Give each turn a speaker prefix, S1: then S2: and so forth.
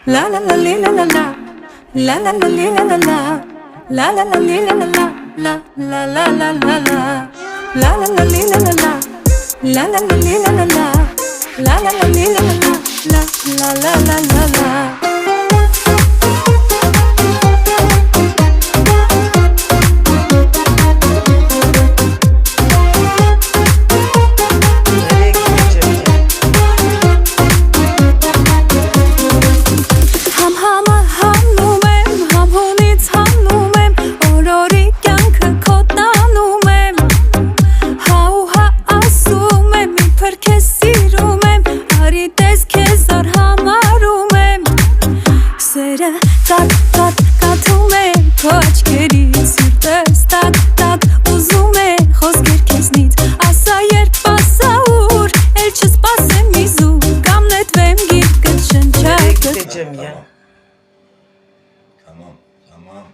S1: La la la li la la la. La la la li la la la. La la la li la la la. La la la la la la. La la la li la la la. La la la li la la la. La la la li la la la. La la la la la. Կաթում է քո աչքերից սիրտս տատ ուզում է խոսքեր քեզնից ասա երբ ասա ուր էլ չսպասեմ իզու կամ նետվեմ գիրկը շնչակը
S2: Tamam